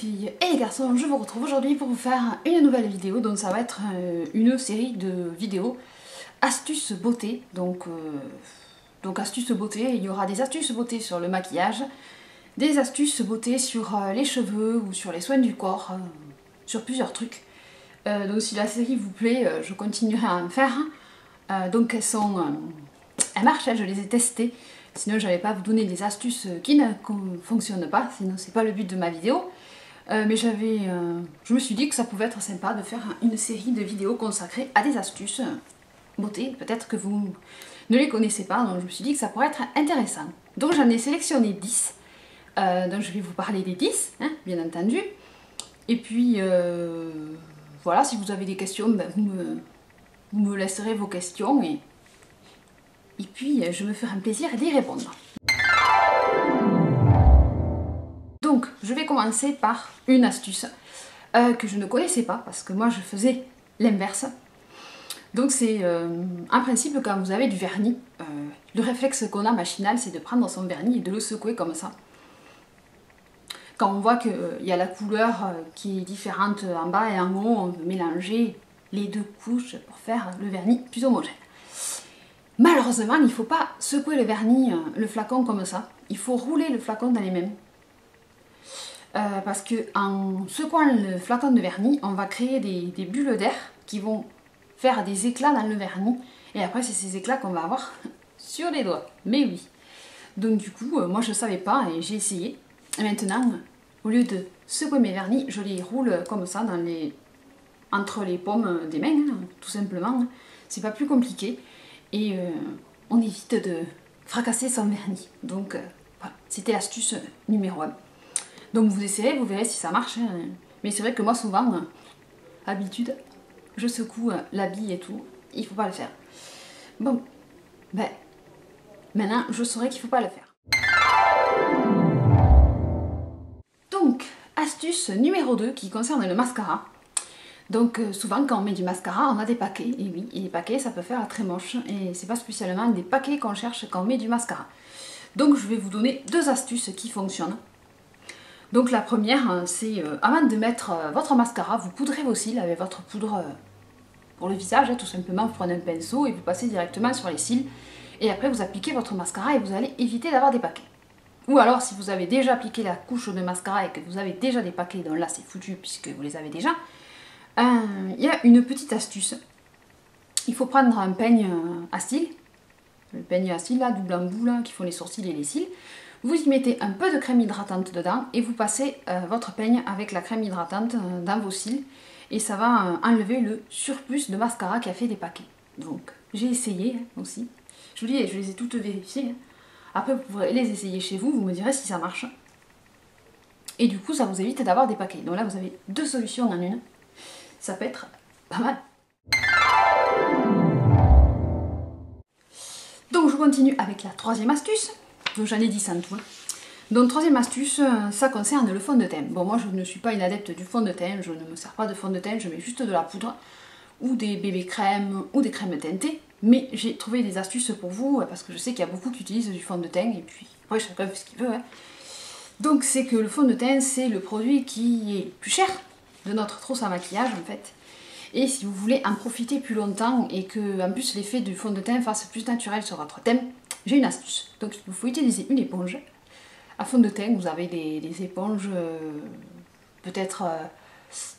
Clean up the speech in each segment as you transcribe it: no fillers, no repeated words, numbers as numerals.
filles et les garçons, je vous retrouve aujourd'hui pour vous faire une nouvelle vidéo. Donc ça va être une série de vidéos astuces beauté. Donc astuces beauté, il y aura des astuces beauté sur le maquillage, des astuces beauté sur les cheveux ou sur les soins du corps, sur plusieurs trucs. Donc si la série vous plaît, je continuerai à en faire. Donc elles marchent, je les ai testées. Sinon, je n'allais pas vous donner des astuces qui ne fonctionnent pas, sinon c'est pas le but de ma vidéo. Mais je me suis dit que ça pouvait être sympa de faire une série de vidéos consacrées à des astuces beauté. Peut-être que vous ne les connaissez pas, donc je me suis dit que ça pourrait être intéressant. Donc j'en ai sélectionné 10. Donc je vais vous parler des 10, hein, bien entendu. Et puis voilà, si vous avez des questions, ben, vous me laisserez vos questions et puis je me ferai un plaisir d'y répondre. Donc je vais commencer par une astuce que je ne connaissais pas parce que moi je faisais l'inverse. Donc c'est en principe quand vous avez du vernis, le réflexe qu'on a machinal c'est de prendre son vernis et de le secouer comme ça. Quand on voit qu'il y a la couleur qui est différente en bas et en haut, on peut mélanger les deux couches pour faire le vernis plus homogène. Malheureusement, il ne faut pas secouer le vernis, le flacon comme ça. Il faut rouler le flacon dans les mains. Parce qu'en secouant le flacon de vernis, on va créer des bulles d'air qui vont faire des éclats dans le vernis. Et après, c'est ces éclats qu'on va avoir sur les doigts. Mais oui. Donc du coup, moi je ne savais pas et j'ai essayé. Et maintenant, au lieu de secouer mes vernis, je les roule comme ça entre les paumes des mains, hein, tout simplement. C'est pas plus compliqué. Et on évite de fracasser son vernis. Donc voilà, c'était l'astuce numéro 1. Donc vous essayerez, vous verrez si ça marche. Hein. Mais c'est vrai que moi souvent, habitude, je secoue la bille et tout. Il faut pas le faire. Bon, ben, maintenant je saurai qu'il faut pas le faire. Donc, astuce numéro 2 qui concerne le mascara. Donc souvent quand on met du mascara, on a des paquets, et oui, et les paquets ça peut faire très moche, et c'est pas spécialement des paquets qu'on cherche quand on met du mascara. Donc je vais vous donner deux astuces qui fonctionnent. Donc la première, c'est avant de mettre votre mascara, vous poudrez vos cils avec votre poudre pour le visage, hein, tout simplement, vous prenez un pinceau et vous passez directement sur les cils, et après vous appliquez votre mascara et vous allez éviter d'avoir des paquets. Ou alors si vous avez déjà appliqué la couche de mascara et que vous avez déjà des paquets, donc là c'est foutu puisque vous les avez déjà. Il y a une petite astuce. Il faut prendre un peigne à cils, le peigne à cils là, double embout là, qui font les sourcils et les cils. Vous y mettez un peu de crème hydratante dedans et vous passez votre peigne avec la crème hydratante dans vos cils et ça va enlever le surplus de mascara qui a fait des paquets. Donc j'ai essayé aussi. Je vous dis, je les ai toutes vérifiées. Après vous pourrez les essayer chez vous, vous me direz si ça marche. Et du coup ça vous évite d'avoir des paquets. Donc là vous avez deux solutions en une. Ça peut être pas mal. Donc je continue avec la troisième astuce. Donc j'en ai 10 en tout. Donc troisième astuce, ça concerne le fond de teint. Bon moi je ne suis pas une adepte du fond de teint, je ne me sers pas de fond de teint, je mets juste de la poudre ou des bébés crèmes ou des crèmes teintées. Mais j'ai trouvé des astuces pour vous parce que je sais qu'il y a beaucoup qui utilisent du fond de teint et puis après chacun fait ce qu'il veut. Hein. Donc c'est que le fond de teint c'est le produit qui est le plus cher de notre trousse à maquillage en fait. Et si vous voulez en profiter plus longtemps et que en plus l'effet du fond de teint fasse plus naturel sur votre teint, j'ai une astuce. Donc il faut utiliser une éponge à fond de teint. Vous avez des éponges, peut-être,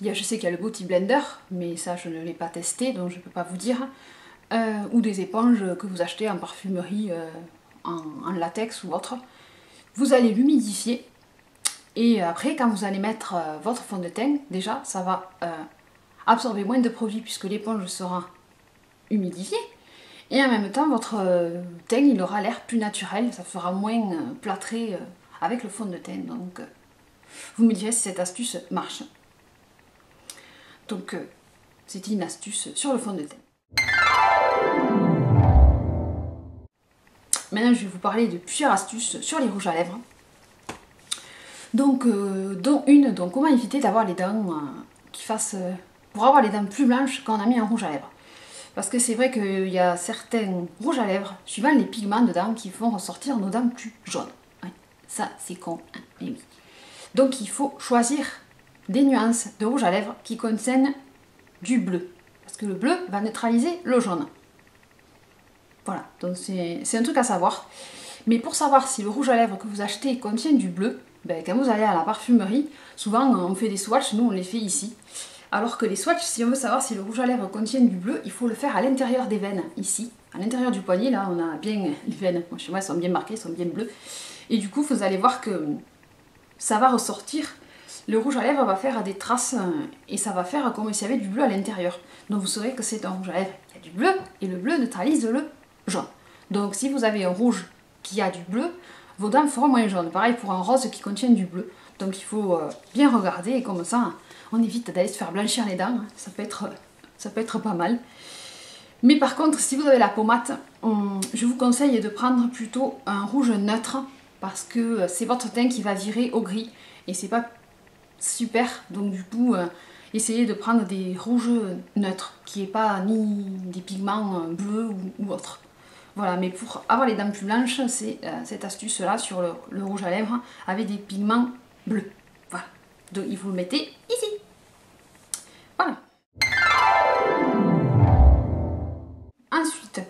je sais qu'il y a le Beauty Blender, mais ça je ne l'ai pas testé donc je ne peux pas vous dire. Ou des éponges que vous achetez en parfumerie, en latex ou autre. Vous allez l'humidifier. Et après, quand vous allez mettre votre fond de teint, déjà, ça va absorber moins de produits puisque l'éponge sera humidifiée. Et en même temps, votre teint, il aura l'air plus naturel, ça fera moins plâtré avec le fond de teint. Donc, vous me direz si cette astuce marche. Donc, c'était une astuce sur le fond de teint. Maintenant, je vais vous parler de plusieurs astuces sur les rouges à lèvres. Donc, dont une, donc comment éviter d'avoir les dents qui fassent... pour avoir les dents plus blanches quand on a mis un rouge à lèvres. Parce que c'est vrai qu'il y a certains rouges à lèvres, suivant les pigments dedans, qui font ressortir nos dents plus jaunes. Ouais, ça, c'est con, hein, mais oui. Donc, il faut choisir des nuances de rouge à lèvres qui contiennent du bleu. Parce que le bleu va neutraliser le jaune. Voilà, donc c'est un truc à savoir. Mais pour savoir si le rouge à lèvres que vous achetez contient du bleu, ben, quand vous allez à la parfumerie, souvent on fait des swatchs, nous on les fait ici. Alors que les swatchs, si on veut savoir si le rouge à lèvres contient du bleu, il faut le faire à l'intérieur des veines, ici. À l'intérieur du poignet, là, on a bien les veines. Moi, chez moi, elles sont bien marquées, elles sont bien bleues. Et du coup, vous allez voir que ça va ressortir. Le rouge à lèvres va faire des traces et ça va faire comme s'il y avait du bleu à l'intérieur. Donc vous saurez que c'est un rouge à lèvres qui a du bleu et le bleu neutralise le jaune. Donc si vous avez un rouge qui a du bleu, vos dents feront moins jaunes. Pareil pour un rose qui contient du bleu. Donc il faut bien regarder et comme ça, on évite d'aller se faire blanchir les dents. Ça peut être pas mal. Mais par contre, si vous avez la pommade, je vous conseille de prendre plutôt un rouge neutre parce que c'est votre teint qui va virer au gris et c'est pas super. Donc du coup, essayez de prendre des rouges neutres qui n'aient pas ni des pigments bleus ou autres. Voilà, mais pour avoir les dents plus blanches, c'est cette astuce-là sur le rouge à lèvres avec des pigments bleus. Voilà, donc il vous le mettez ici. Voilà. Ensuite,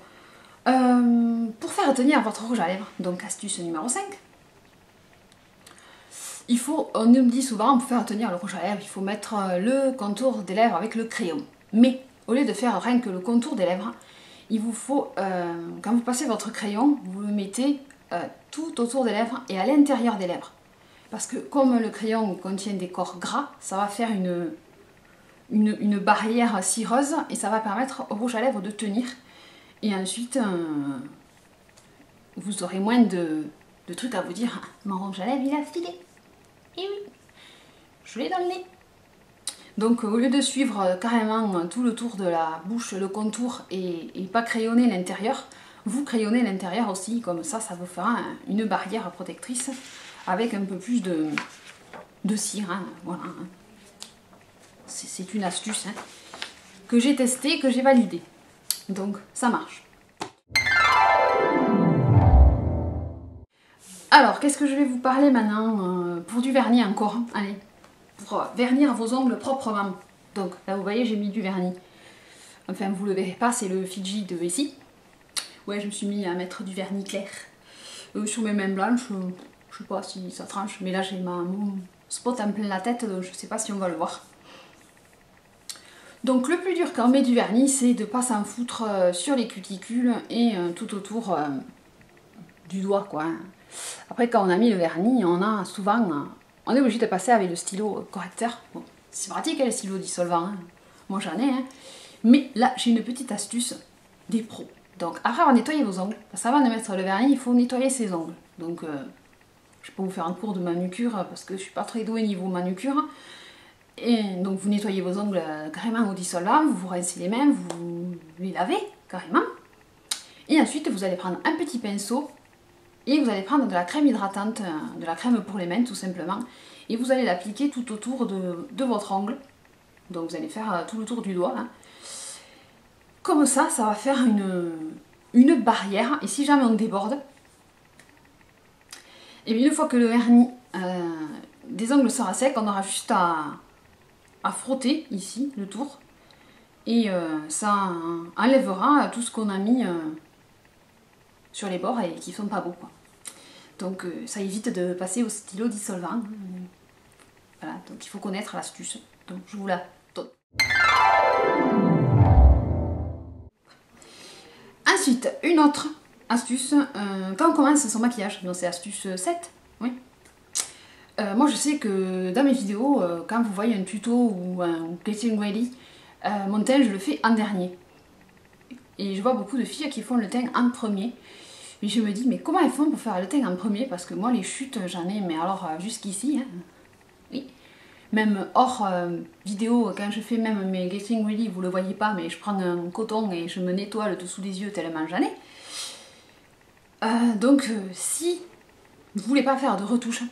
pour faire tenir votre rouge à lèvres, donc astuce numéro 5, on nous dit souvent pour faire tenir le rouge à lèvres, il faut mettre le contour des lèvres avec le crayon. Mais au lieu de faire rien que le contour des lèvres, il vous faut, quand vous passez votre crayon, vous le mettez tout autour des lèvres et à l'intérieur des lèvres. Parce que comme le crayon contient des corps gras, ça va faire une barrière cireuse et ça va permettre au rouge à lèvres de tenir. Et ensuite, vous aurez moins de trucs à vous dire « Mon rouge à lèvres, il a filé !» Et oui, je l'ai dans le nez. Donc au lieu de suivre carrément tout le tour de la bouche, le contour et pas crayonner l'intérieur, vous crayonnez l'intérieur aussi, comme ça vous fera une barrière protectrice avec un peu plus de cire. Hein, voilà. C'est une astuce que j'ai testée, que j'ai validée. Donc ça marche. Alors, qu'est-ce que je vais vous parler maintenant pour du vernis encore. Allez, pour vernir vos ongles proprement. Donc là, vous voyez, j'ai mis du vernis. Enfin, vous le verrez pas, c'est le Fiji de Essie. Ouais, je me suis mis à mettre du vernis clair sur mes mains blanches. Je sais pas si ça tranche, mais là, j'ai mon spot en plein la tête, donc je sais pas si on va le voir. Donc le plus dur quand on met du vernis, c'est de ne pas s'en foutre sur les cuticules et tout autour du doigt, quoi. Après, quand on a mis le vernis, on est obligé de passer avec le stylo correcteur. Bon, c'est pratique, le stylo dissolvant. Hein. Moi, j'en ai. Hein. Mais là, j'ai une petite astuce des pros. Donc, après avoir nettoyé vos ongles, parce qu'avant de mettre le vernis, il faut nettoyer ses ongles. Donc, je vais pas vous faire un cours de manucure parce que je suis pas très douée niveau manucure. Et donc vous nettoyez vos ongles carrément au dissolvant, vous vous rincez les mains, vous les lavez carrément. Et ensuite vous allez prendre un petit pinceau et vous allez prendre de la crème hydratante, de la crème pour les mains tout simplement. Et vous allez l'appliquer tout autour de votre ongle. Donc vous allez faire tout le tour du doigt. Hein. Comme ça, ça va faire une barrière. Et si jamais on déborde, et bien une fois que le vernis des ongles sera sec, on aura juste à frotter ici le tour et ça enlèvera tout ce qu'on a mis sur les bords et qui sont pas beaux quoi. Donc ça évite de passer au stylo dissolvant. Voilà, donc il faut connaître l'astuce, donc je vous la donne. Ensuite, une autre astuce, quand on commence son maquillage, donc c'est astuce 7, oui. Moi je sais que dans mes vidéos, quand vous voyez un tuto ou un getting ready, mon teint je le fais en dernier. Et je vois beaucoup de filles qui font le teint en premier. Mais je me dis, mais comment elles font pour faire le teint en premier? Parce que moi les chutes j'en ai, mais alors jusqu'ici, hein. Oui. Même hors vidéo, quand je fais même mes getting ready, vous le voyez pas, mais je prends un coton et je me nettoie le dessous des yeux tellement j'en ai. Donc si vous voulez pas faire de retouches,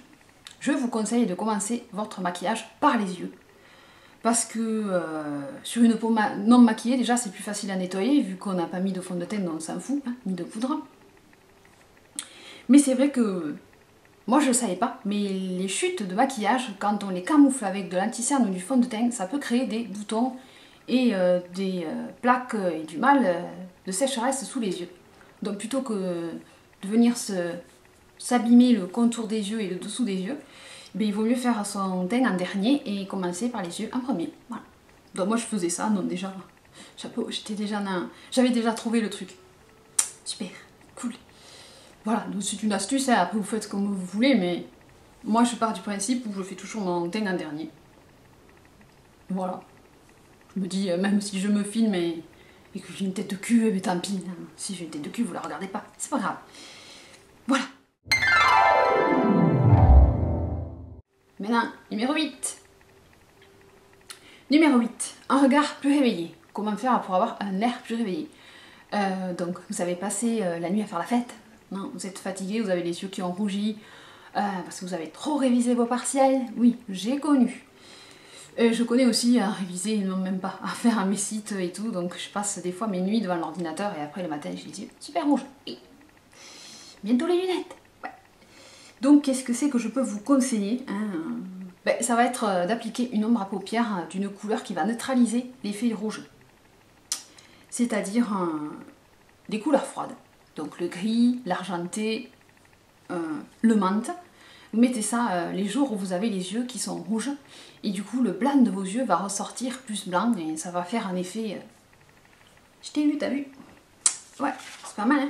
je vous conseille de commencer votre maquillage par les yeux. Parce que sur une peau non maquillée, déjà c'est plus facile à nettoyer, vu qu'on n'a pas mis de fond de teint, donc on s'en fout, hein, ni de poudre. Mais c'est vrai que Moi je ne savais pas, mais les chutes de maquillage, quand on les camoufle avec de l'anti-cerne ou du fond de teint, ça peut créer des boutons et des plaques et du mal de sécheresse sous les yeux. Donc plutôt que de venir s'abîmer le contour des yeux et le dessous des yeux, ben, il vaut mieux faire son teint en dernier et commencer par les yeux en premier. Voilà. Donc moi je faisais ça, donc déjà, chapeau, j'avais déjà trouvé le truc. Super, cool. Voilà, donc c'est une astuce, hein. Après vous faites comme vous voulez, mais moi je pars du principe où je fais toujours mon teint en dernier. Voilà. Je me dis, même si je me filme et que j'ai une tête de cul, mais tant pis, hein. Si j'ai une tête de cul, vous la regardez pas, c'est pas grave. Voilà. Maintenant, numéro 8. Numéro 8, un regard plus réveillé. Comment faire pour avoir un air plus réveillé? Donc, vous avez passé la nuit à faire la fête, non, vous êtes fatigué, vous avez les yeux qui ont rougi, parce que vous avez trop révisé vos partiels. Oui, j'ai connu. Je connais aussi à réviser, non même pas, à faire mes sites et tout, donc je passe des fois mes nuits devant l'ordinateur et après le matin j'ai les yeux super rouges. Oui. Bientôt les lunettes. Ouais. Donc qu'est-ce que c'est que je peux vous conseiller, hein? Ben, ça va être d'appliquer une ombre à paupières d'une couleur qui va neutraliser l'effet rouge. C'est-à-dire des couleurs froides. Donc le gris, l'argenté, le menthe. Vous mettez ça les jours où vous avez les yeux qui sont rouges et du coup le blanc de vos yeux va ressortir plus blanc et ça va faire un effet... Je t'ai vu, t'as vu? Ouais, c'est pas mal, hein?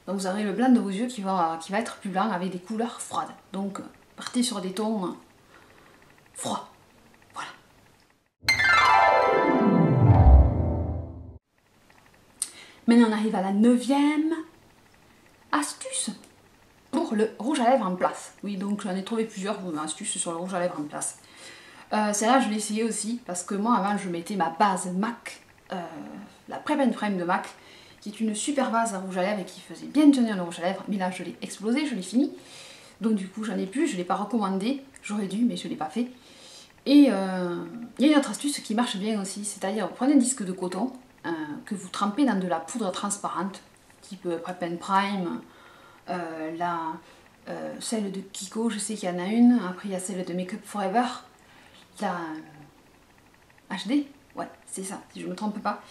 Donc vous aurez le blanc de vos yeux qui va être plus blanc avec des couleurs froides. Donc partez sur des tons froids. Voilà. Maintenant on arrive à la 9e astuce. Pour le rouge à lèvres en place. Oui, donc j'en ai trouvé plusieurs astuces sur le rouge à lèvres en place. Celle-là, je l'ai essayé aussi parce que moi, avant, je mettais ma base MAC, la Prep and Prime de MAC, qui est une super base à rouge à lèvres et qui faisait bien tenir le rouge à lèvres. Mais là, je l'ai explosé, je l'ai fini. Donc du coup, j'en ai plus, je ne l'ai pas recommandé. J'aurais dû, mais je ne l'ai pas fait. Et il y a une autre astuce qui marche bien aussi, c'est-à-dire vous prenez un disque de coton que vous trempez dans de la poudre transparente, type Prep and Prime, celle de Kiko, je sais qu'il y en a une. Après, il y a celle de Make Up Forever. La HD, ouais, c'est ça, si je ne me trompe pas.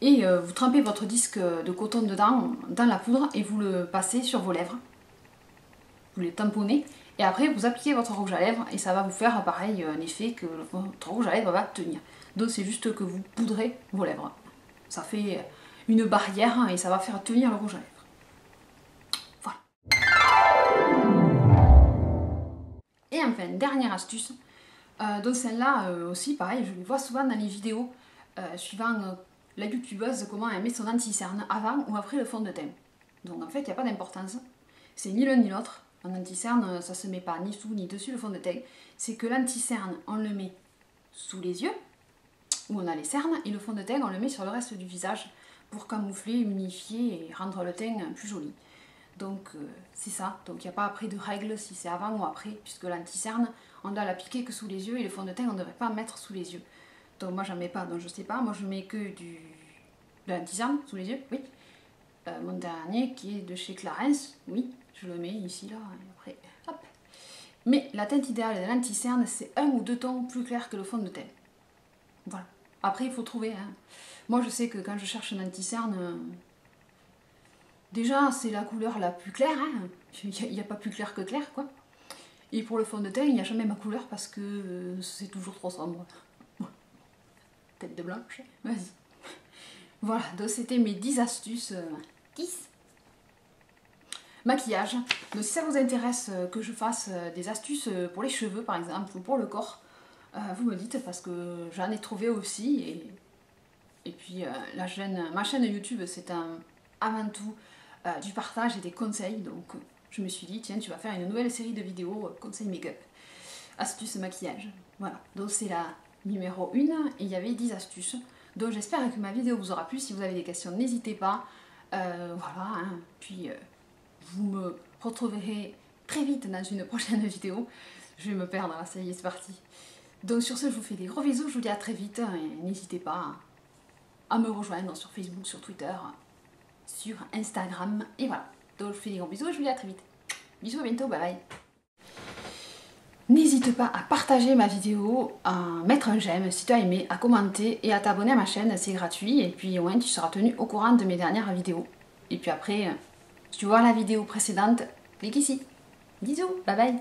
Et vous trempez votre disque de coton dedans, dans la poudre, et vous le passez sur vos lèvres. Vous les tamponnez. Et après, vous appliquez votre rouge à lèvres, et ça va vous faire, pareil, un effet que votre rouge à lèvres va tenir. Donc, c'est juste que vous poudrez vos lèvres. Ça fait une barrière, et ça va faire tenir le rouge à lèvres. Et enfin, dernière astuce, donc celle-là aussi, pareil, je les vois souvent dans les vidéos suivant la youtubeuse, comment elle met son anti-cerne avant ou après le fond de teint. Donc en fait, il n'y a pas d'importance, c'est ni l'un ni l'autre. Un anti-cerne, ça se met pas ni sous ni dessus le fond de teint. C'est que l'anti-cerne, on le met sous les yeux, où on a les cernes, et le fond de teint, on le met sur le reste du visage pour camoufler, unifier et rendre le teint plus joli. Donc c'est ça, donc il n'y a pas après de règle si c'est avant ou après, puisque l'anti-cerne, on doit l'appliquer que sous les yeux et le fond de teint, on ne devrait pas mettre sous les yeux. Donc moi j'en mets pas, donc je sais pas, moi je mets que de l'anti-cerne sous les yeux, oui. Mon dernier qui est de chez Clarins, oui, je le mets ici, là, et après, hop. Mais la teinte idéale de l'anti-cerne, c'est 1 ou 2 tons plus clairs que le fond de teint. Voilà. Après il faut trouver, hein. Moi je sais que quand je cherche un anti-cerne... Déjà, c'est la couleur la plus claire, hein. Il n'y a pas plus clair que clair, quoi. Et pour le fond de teint, il n'y a jamais ma couleur parce que c'est toujours trop sombre. Tête de blanche, vas-y. Voilà, donc c'était mes 10 astuces. 10 maquillage. Donc si ça vous intéresse que je fasse des astuces pour les cheveux, par exemple, ou pour le corps, vous me dites parce que j'en ai trouvé aussi. Et puis, ma chaîne YouTube, c'est avant tout... du partage et des conseils, donc je me suis dit tiens tu vas faire une nouvelle série de vidéos conseils make-up, astuces maquillage, voilà, donc c'est la numéro 1 et il y avait 10 astuces, donc j'espère que ma vidéo vous aura plu. Si vous avez des questions n'hésitez pas, voilà, hein. Puis vous me retrouverez très vite dans une prochaine vidéo, je vais me perdre là, ça y est c'est parti. Donc sur ce je vous fais des gros bisous, je vous dis à très vite et n'hésitez pas à me rejoindre sur Facebook, sur Twitter, sur Instagram, et voilà. Donc je vous fais des gros bisous et je vous dis à très vite. Bisous, à bientôt, bye bye. N'hésite pas à partager ma vidéo, à mettre un j'aime si tu as aimé, à commenter et à t'abonner à ma chaîne, c'est gratuit. Et puis au moins tu seras tenu au courant de mes dernières vidéos. Et puis après, si tu veux voir la vidéo précédente, clique ici. Bisous, bye bye.